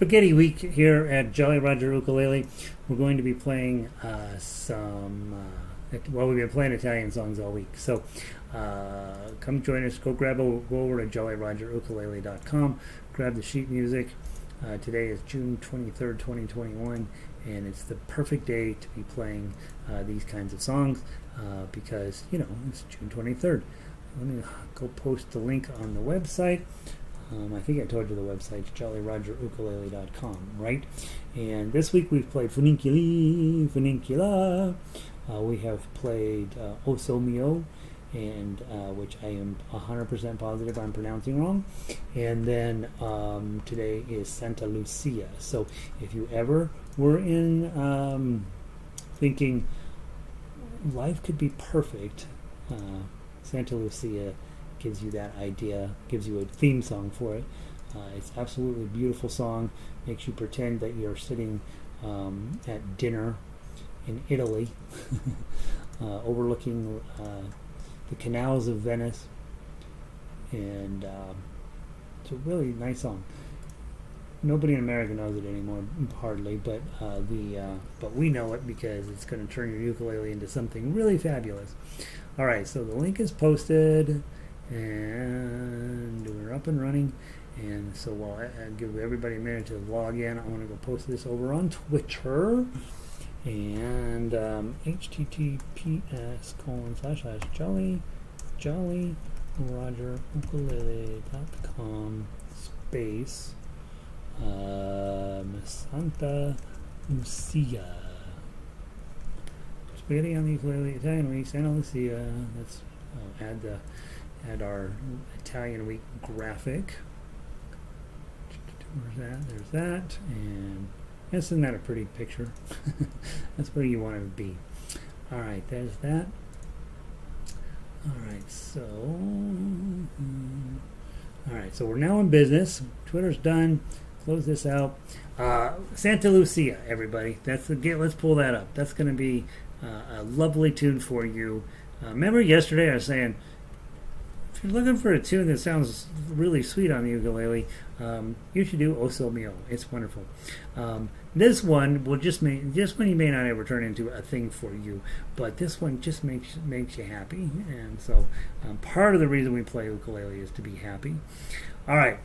Spaghetti Week here at Jolly Roger Ukulele. We're going to be playing we've been playing Italian songs all week. So come join us. Go over to jollyrogerukulele.com. Grab the sheet music. Today is June 23rd, 2021, and it's the perfect day to be playing these kinds of songs because, it's June 23rd. Let me go post the link on the website. I think I told you the website's jollyrogerukulele.com, right? And this week we've played Funicula. We have played O So Mio, and which I am 100% positive I'm pronouncing wrong. And then today is Santa Lucia. So if you ever were in thinking life could be perfect, Santa Lucia gives you that idea, gives you a theme song for it. It's absolutely beautiful song. Makes you pretend that you're sitting at dinner in Italy, overlooking the canals of Venice, and it's a really nice song. Nobody in America knows it anymore, hardly, but we know it because it's going to turn your ukulele into something really fabulous. All right, so the link is posted, and we're up and running. And so while I give everybody a minute to log in, I want to go post this over on Twitter. And https://jollyrogerukulele.com space Santa Lucia. Spaghetti on the ukulele, Italian week, Santa Lucia. Let's add our Italian week graphic. Where's that? There's that. And isn't that a pretty picture? That's where you want it to be. All right, there's that. All right, so we're now in business. Twitter's done. Close this out. Santa Lucia, everybody. Let's pull that up. That's going to be a lovely tune for you. Remember yesterday I was saying, if you're looking for a tune that sounds really sweet on the ukulele, you should do O So Mio. It's wonderful. This one will just when you may not ever turn into a thing for you, but this one just makes you happy, and so part of the reason we play ukulele is to be happy. All right,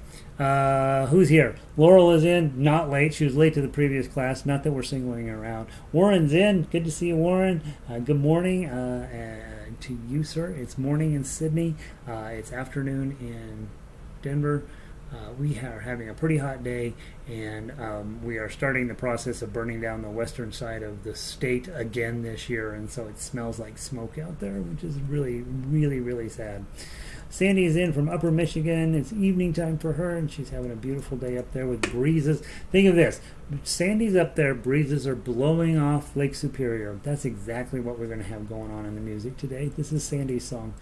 who's here? Laurel is in, not late. She was late to the previous class. Not that we're singling her out. Warren's in. Good to see you, Warren. Good morning to you, sir. It's morning in Sydney. It's afternoon in Denver. We are having a pretty hot day, and we are starting the process of burning down the western side of the state again this year, and so it smells like smoke out there, which is really, really, really sad. Sandy is in from Upper Michigan. It's evening time for her, and she's having a beautiful day up there with breezes. Think of this. Sandy's up there. Breezes are blowing off Lake Superior. That's exactly what we're going to have going on in the music today. This is Sandy's song.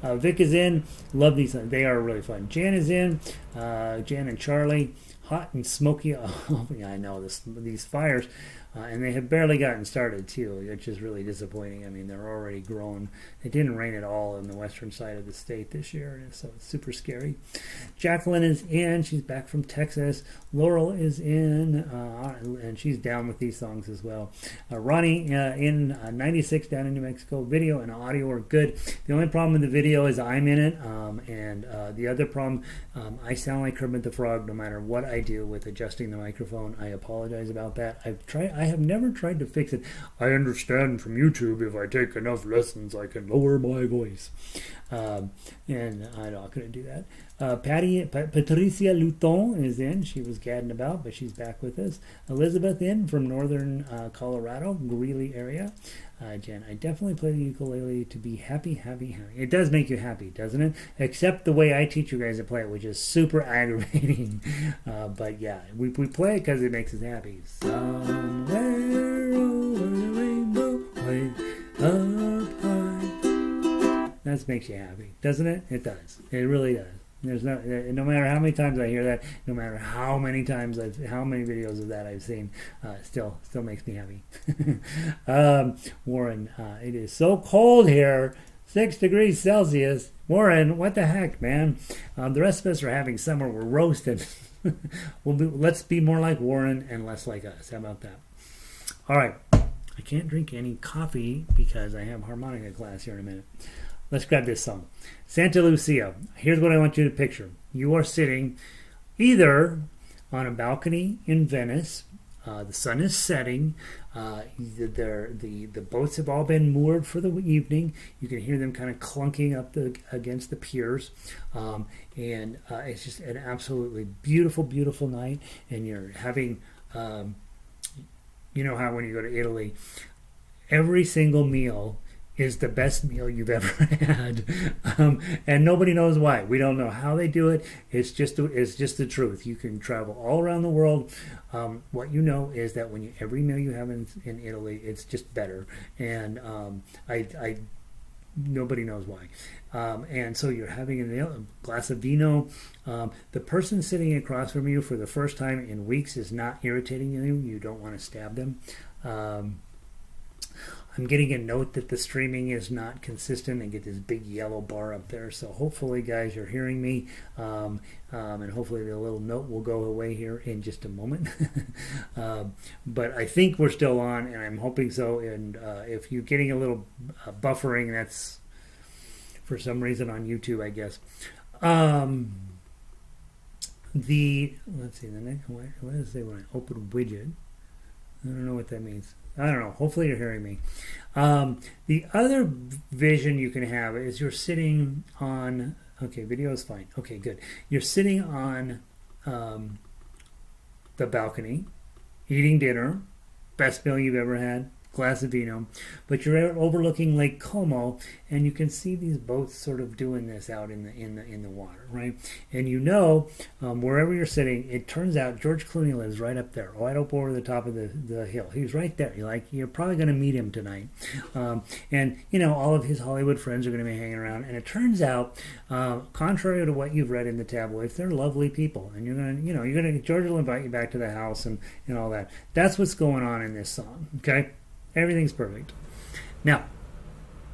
Vic is in. Love these songs. They are really fun. Jan is in. Jan and Charlie. Hot and smoky. Oh, yeah, I know these fires. And they have barely gotten started, too, which is really disappointing. I mean, they're already grown. It didn't rain at all on the western side of the state this year, so it's super scary. Jacqueline is in. She's back from Texas. Laurel is in, and she's down with these songs as well. Ronnie in 96 down in New Mexico. Video and audio are good. The only problem with the video is I'm in it, and the other problem, I sound like Kermit the Frog no matter what I do with adjusting the microphone. I apologize about that. I have never tried to fix it. I understand from YouTube if I take enough lessons I can lower my voice. And I'm not going to do that. Patricia Luton is in. She was gadding about, but she's back with us. Elizabeth in from northern Colorado, Greeley area. Jen, I definitely play the ukulele to be happy. It does make you happy, doesn't it? Except the way I teach you guys to play it, which is super aggravating. But yeah, we play it because it makes us happy. Somewhere over the rainbow, way up high. That makes you happy, doesn't it? It does. It really does. There's no matter how many times I hear that, no matter how many videos of that I've seen, still makes me happy. Warren, it is so cold here, 6 degrees Celsius. Warren, what the heck, man? The rest of us are having summer. We're roasted. Let's be more like Warren and less like us. How about that? All right. I can't drink any coffee because I have harmonica class here in a minute. Let's grab this song. Santa Lucia. Here's what I want you to picture. You are sitting either on a balcony in Venice. The sun is setting. The boats have all been moored for the evening. You can hear them kind of clunking up against the piers. And it's just an absolutely beautiful, beautiful night. And you're having, you know how when you go to Italy, every single meal is the best meal you've ever had, and nobody knows why. We don't know how they do it. It's just the truth. You can travel all around the world. What you know is that every meal you have in Italy, it's just better. And I nobody knows why. And so you're having a glass of vino. The person sitting across from you for the first time in weeks is not irritating you. You don't want to stab them. I'm getting a note that the streaming is not consistent and get this big yellow bar up there. So hopefully, guys, you're hearing me. And hopefully the little note will go away here in just a moment. But I think we're still on, and I'm hoping so. And if you're getting a little buffering, that's for some reason on YouTube, I guess. Let's see, the next one, what does it say when I open widget? I don't know what that means. I don't know. Hopefully you're hearing me. The other vision you can have is you're sitting on... Okay, video is fine. Okay, good. You're sitting on the balcony, eating dinner, best meal you've ever had, glass of vino, but you're overlooking Lake Como, and you can see these boats sort of doing this out in the water, right? And wherever you're sitting, it turns out George Clooney lives right up there, right up over the top of the hill. He's right there. You're probably going to meet him tonight, and all of his Hollywood friends are going to be hanging around. And it turns out, contrary to what you've read in the tabloids, they're lovely people, and George will invite you back to the house and all that. That's what's going on in this song. Okay. Everything's perfect. Now,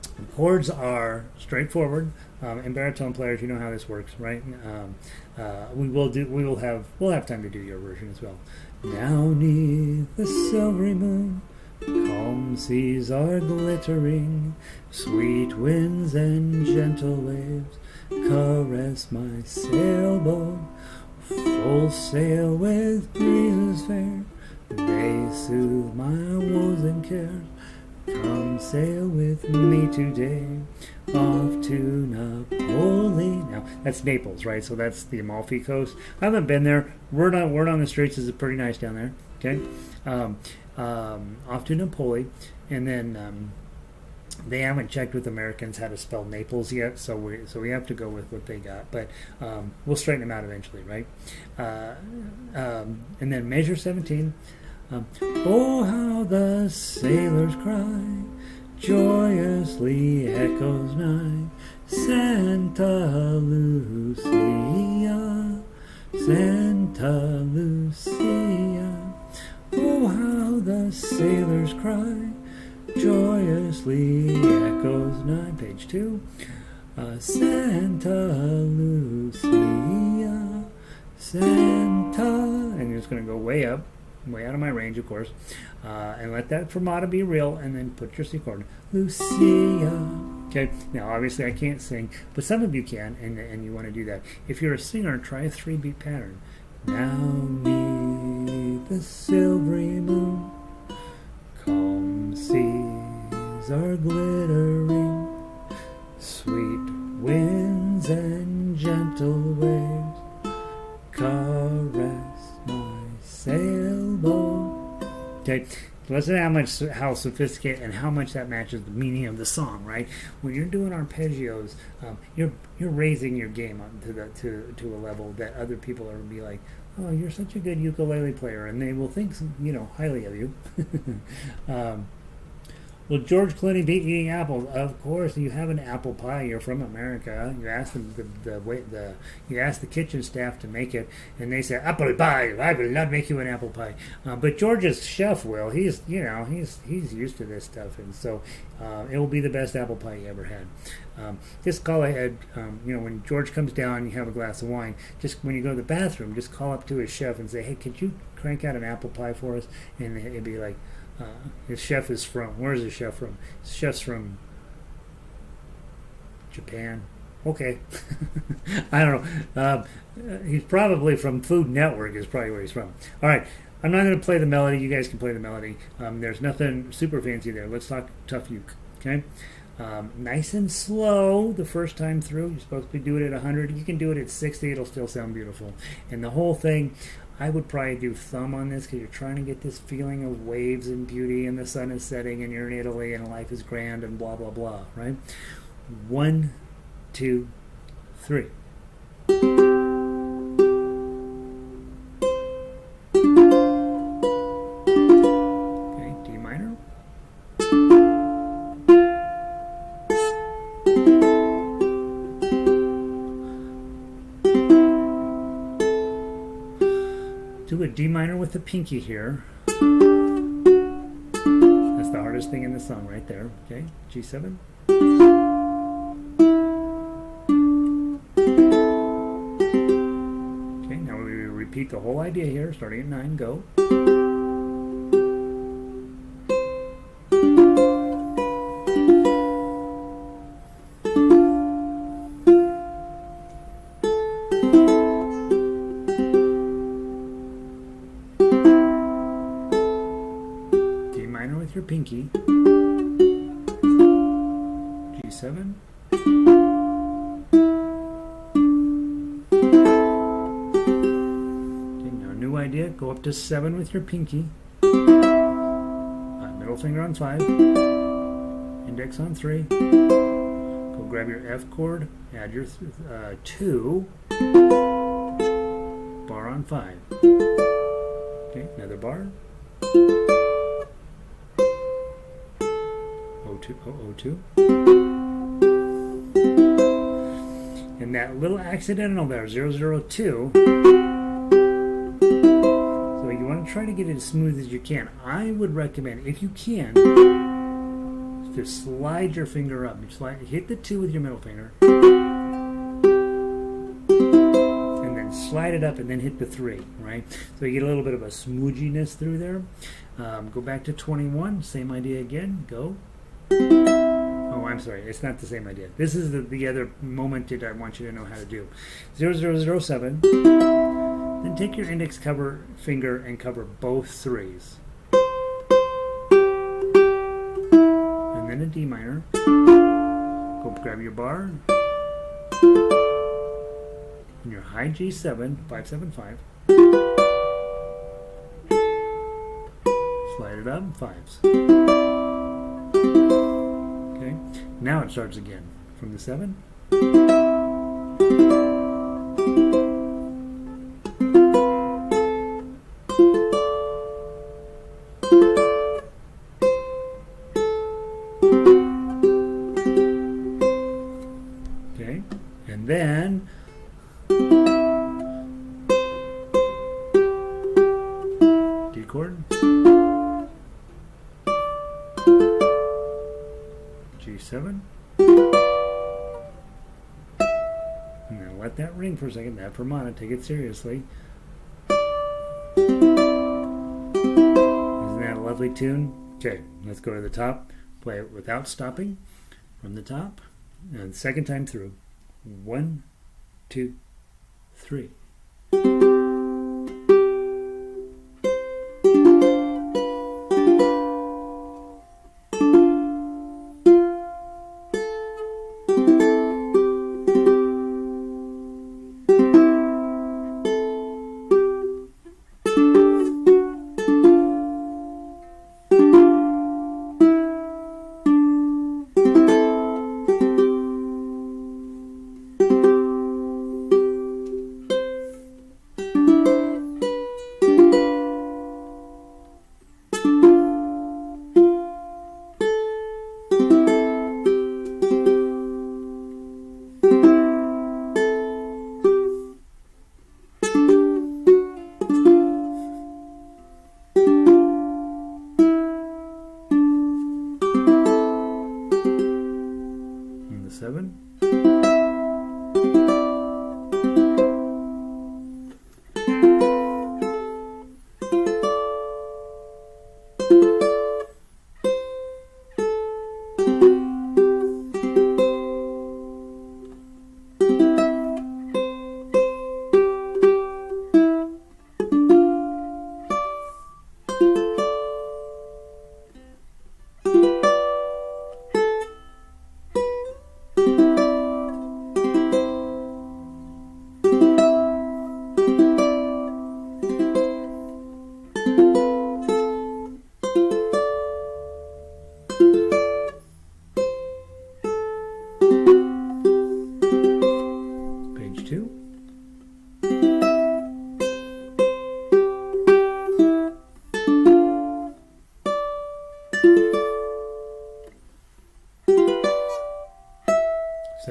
the chords are straightforward, and baritone players, you know how this works, right? We'll have time to do your version as well. Now 'neath the silvery moon, calm seas are glittering, sweet winds and gentle waves caress my sailboat, full sail with breezes fair. They soothe my woes and cares. Come sail with me today, off to Napoli. Now that's Naples, right? So that's the Amalfi Coast. I haven't been there. Word on the streets is pretty nice down there. Okay, off to Napoli, and then they haven't checked with Americans how to spell Naples yet, so we have to go with what they got. But we'll straighten them out eventually, right? And then measure 17. Oh, how the sailors cry, joyously echoes nigh, Santa Lucia, Santa Lucia. Oh, how the sailors cry, joyously echoes nigh. Page 2. Santa Lucia, Santa. And you're just going to go way up. Way out of my range, of course, and let that fermata be real, and then put your C chord, Lucia. Okay, now obviously I can't sing, but some of you can, and you want to do that. If you're a singer, try a 3-beat pattern. Now 'neath the silvery moon, calm seas are glittering, sweet winds and gentle waves caress my sailboat. Okay, listen to how sophisticated and how much that matches the meaning of the song, right? When you're doing arpeggios, you're raising your game up to a level that other people are gonna be like, oh, you're such a good ukulele player, and they will think highly of you. Will George Clooney be eating apples? Of course, you have an apple pie. You're from America. You ask you ask the kitchen staff to make it, and they say apple pie. I will not make you an apple pie. But George's chef will. He's used to this stuff, and so it will be the best apple pie you ever had. Just call ahead. When George comes down, you have a glass of wine. Just when you go to the bathroom, just call up to his chef and say, "Hey, could you crank out an apple pie for us?" And it'd be like. His chef is from. Where's his chef from? His chef's from Japan. Okay, I don't know. He's probably from Food Network. Is probably where he's from. All right, I'm not going to play the melody. You guys can play the melody. There's nothing super fancy there. Let's talk tough uke. Okay, nice and slow the first time through. You're supposed to be doing it at 100. You can do it at 60. It'll still sound beautiful. And the whole thing. I would probably do thumb on this because you're trying to get this feeling of waves and beauty and the sun is setting and you're in Italy and life is grand and blah, blah, blah, right? 1, 2, 3. Okay, D minor. Do a D minor with the pinky here. That's the hardest thing in the song right there. Okay, G7. Okay, now we repeat the whole idea here, starting at 9, go. With your pinky, G7, okay, now new idea, go up to 7 with your pinky, middle finger on 5, index on 3, go grab your F chord, add your 2, bar on 5, okay, another bar, O2. And that little accidental there, 002. So you want to try to get it as smooth as you can. I would recommend, if you can, just slide your finger up. Hit the 2 with your middle finger. And then slide it up and then hit the 3, right? So you get a little bit of a smooginess through there. Go back to 21, same idea again, go. Oh, I'm sorry. It's not the same idea. This is the other moment that I want you to know how to do. 0007. Then take your index finger and cover both 3s. And then a D minor. Go grab your bar. And your high G7, 575. Slide it up, 5s. Now it starts again from the 7. Okay, and then D chord. G7, and then let that ring for a second. That harmonica, take it seriously. Isn't that a lovely tune? Okay, let's go to the top. Play it without stopping from the top, and second time through. 1, 2, 3.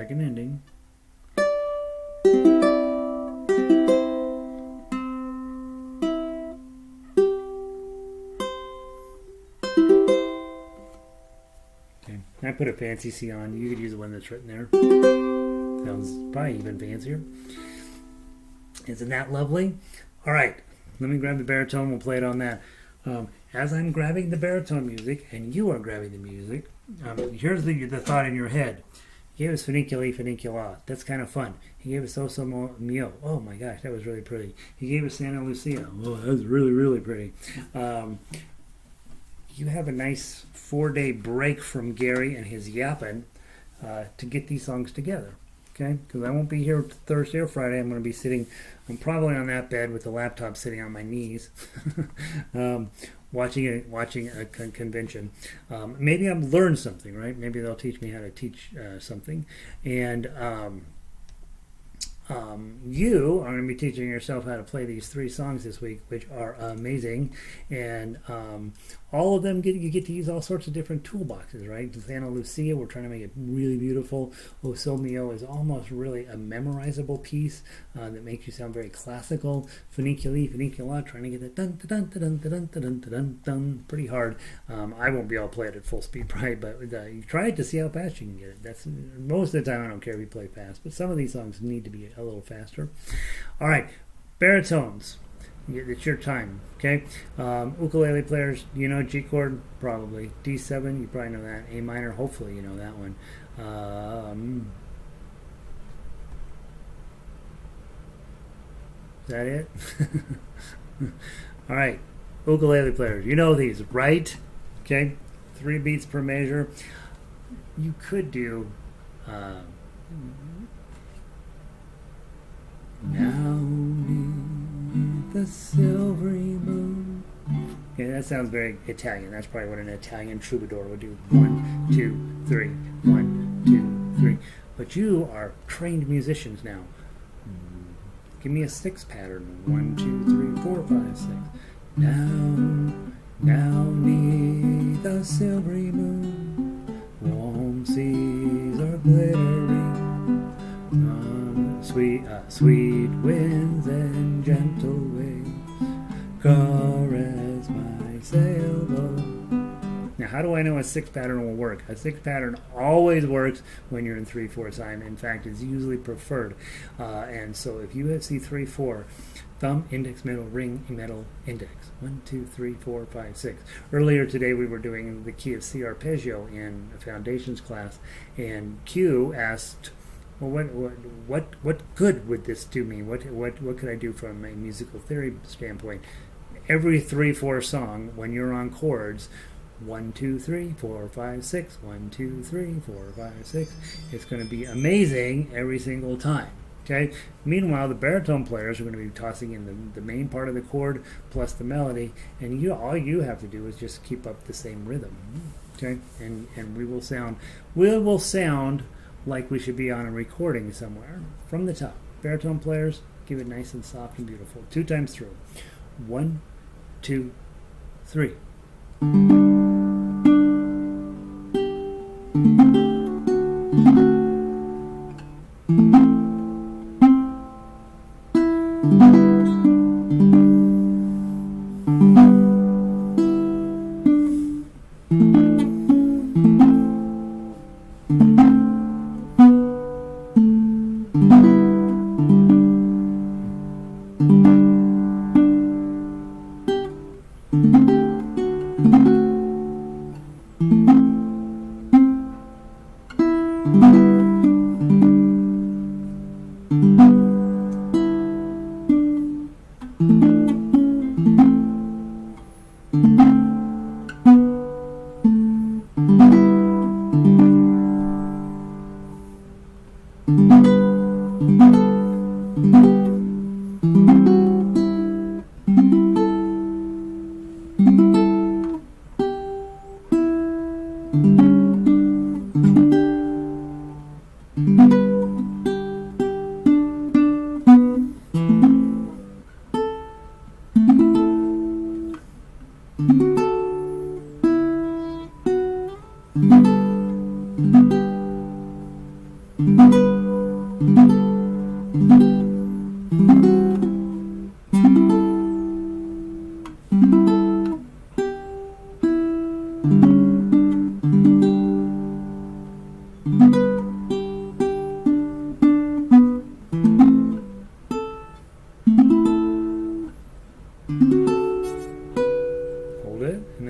second ending. Okay, I put a fancy C on. You could use the one that's written there. Sounds probably even fancier. Isn't that lovely? All right, let me grab the baritone. We'll play it on that. As I'm grabbing the baritone music and you are grabbing the music, here's the thought in your head. He gave us Funiculi Funicula. That's kind of fun. He gave us Oso Mio. Oh my gosh, that was really pretty. He gave us Santa Lucia. Oh, that was really, really pretty. You have a nice 4-day break from Gary and his yapping to get these songs together. Okay, because I won't be here Thursday or Friday. I'm going to be sitting, I'm probably on that bed with the laptop sitting on my knees, watching a convention. Maybe I'll learn something, right? Maybe they'll teach me how to teach something. And you are going to be teaching yourself how to play these 3 songs this week, which are amazing. And all of them, you get to use all sorts of different toolboxes, right? Santa Lucia, we're trying to make it really beautiful. O Sol Mio is almost really a memorizable piece that makes you sound very classical. Funiculi, Funicula, trying to get it dun dun dun dun dun dun dun dun, pretty hard. I won't be able to play it at full speed, probably, but you try it to see how fast you can get it. That's most of the time. I don't care if you play fast, but some of these songs need to be a little faster. All right, baritones. It's your time, okay? Ukulele players, you know G chord, probably. D7, you probably know that. A minor, hopefully you know that one. Is that it? All right, ukulele players, you know these, right? Okay, 3 beats per measure. You could do now the silvery moon. Okay, that sounds very Italian. That's probably what an Italian troubadour would do. 1, 2, 3. 1, 2, 3. But you are trained musicians now. Give me a 6 pattern. 1, 2, 3, 4, 5, 6. Now, neath the silvery moon, warm seas are glittering. Sweet winds and gentle waves caress my sailboat. Now, how do I know a 6 pattern will work? A 6 pattern always works when you're in 3/4 time. In fact, it's usually preferred. And so if you see 3/4, thumb, index, middle, ring, middle, index. 1, 2, 3, 4, 5, 6. Earlier today we were doing the key of C arpeggio in a foundations class, and Q asked, well, what good would this do me? What could I do from a musical theory standpoint? Every 3/4 song, when you're on chords, 1, 2, 3, 4, 5, 6, 1, 2, 3, 4, 5, 6. It's going to be amazing every single time. Okay. Meanwhile, the baritone players are going to be tossing in the main part of the chord plus the melody, and all you have to do is just keep up the same rhythm. Okay, and we will sound like we should be on a recording somewhere from the top. Baritone players, give it nice and soft and beautiful. 2 times through. 1, 2, 3.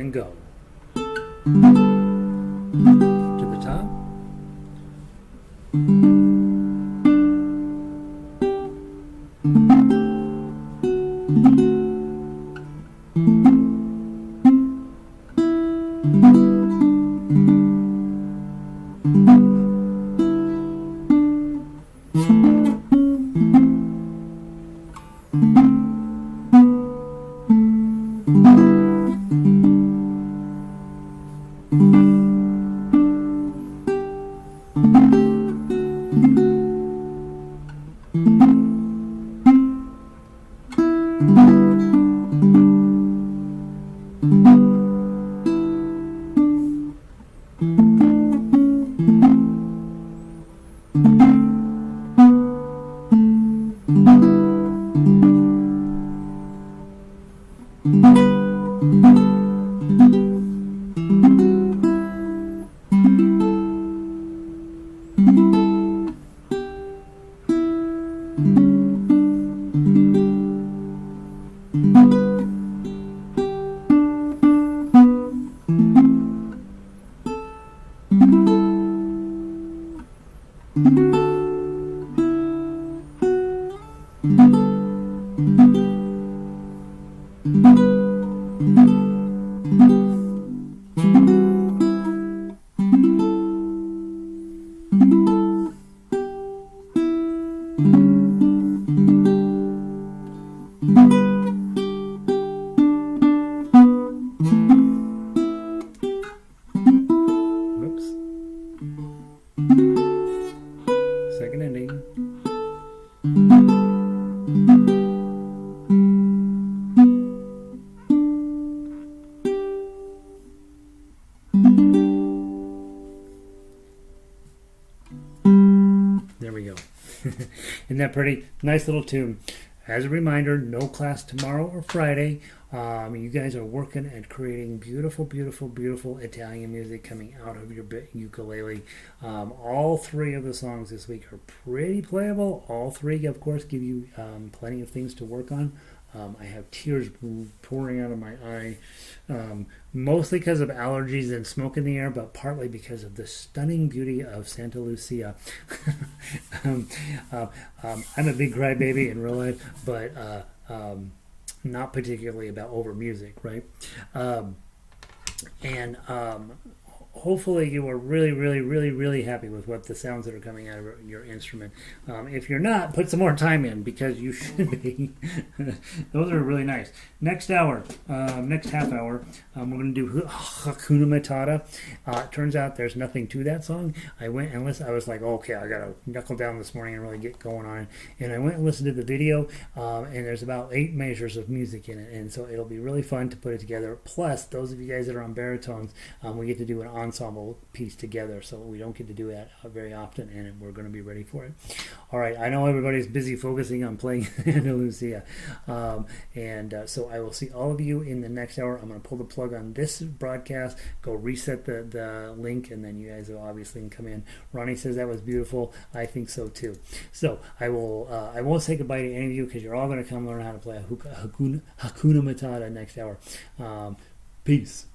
and go. To the top. Whoops. Second ending. There we go. Isn't that pretty? Nice little tune. As a reminder, no class tomorrow or Friday. You guys are working at creating beautiful, beautiful, beautiful Italian music coming out of your ukulele. All three of the songs this week are pretty playable. All three, of course, give you plenty of things to work on. I have tears pouring out of my eye, mostly because of allergies and smoke in the air, but partly because of the stunning beauty of Santa Lucia. I'm a big crybaby in real life, but not particularly about over music, right? And hopefully you are really, really, really, really happy with what the sounds that are coming out of your instrument. If you're not, put some more time in, because you should be. Those are really nice. Next hour, next half hour, we're going to do Hakuna Matata. It turns out there's nothing to that song. I went and listened. I was like, okay, I got to knuckle down this morning and really get going on it. And I went and listened to the video, and there's about 8 measures of music in it. And so it'll be really fun to put it together. Plus, those of you guys that are on baritones, we get to do an ensemble piece together, so we don't get to do that very often, and we're going to be ready for it. All right, I know everybody's busy focusing on playing Santa Lucia, so I will see all of you in the next hour. I'm going to pull the plug on this broadcast, go reset the link, and then you guys will obviously come in. Ronnie says that was beautiful. I think so too. So I won't say goodbye to any of you, because you're all going to come learn how to play Hakuna Matata next hour. Peace.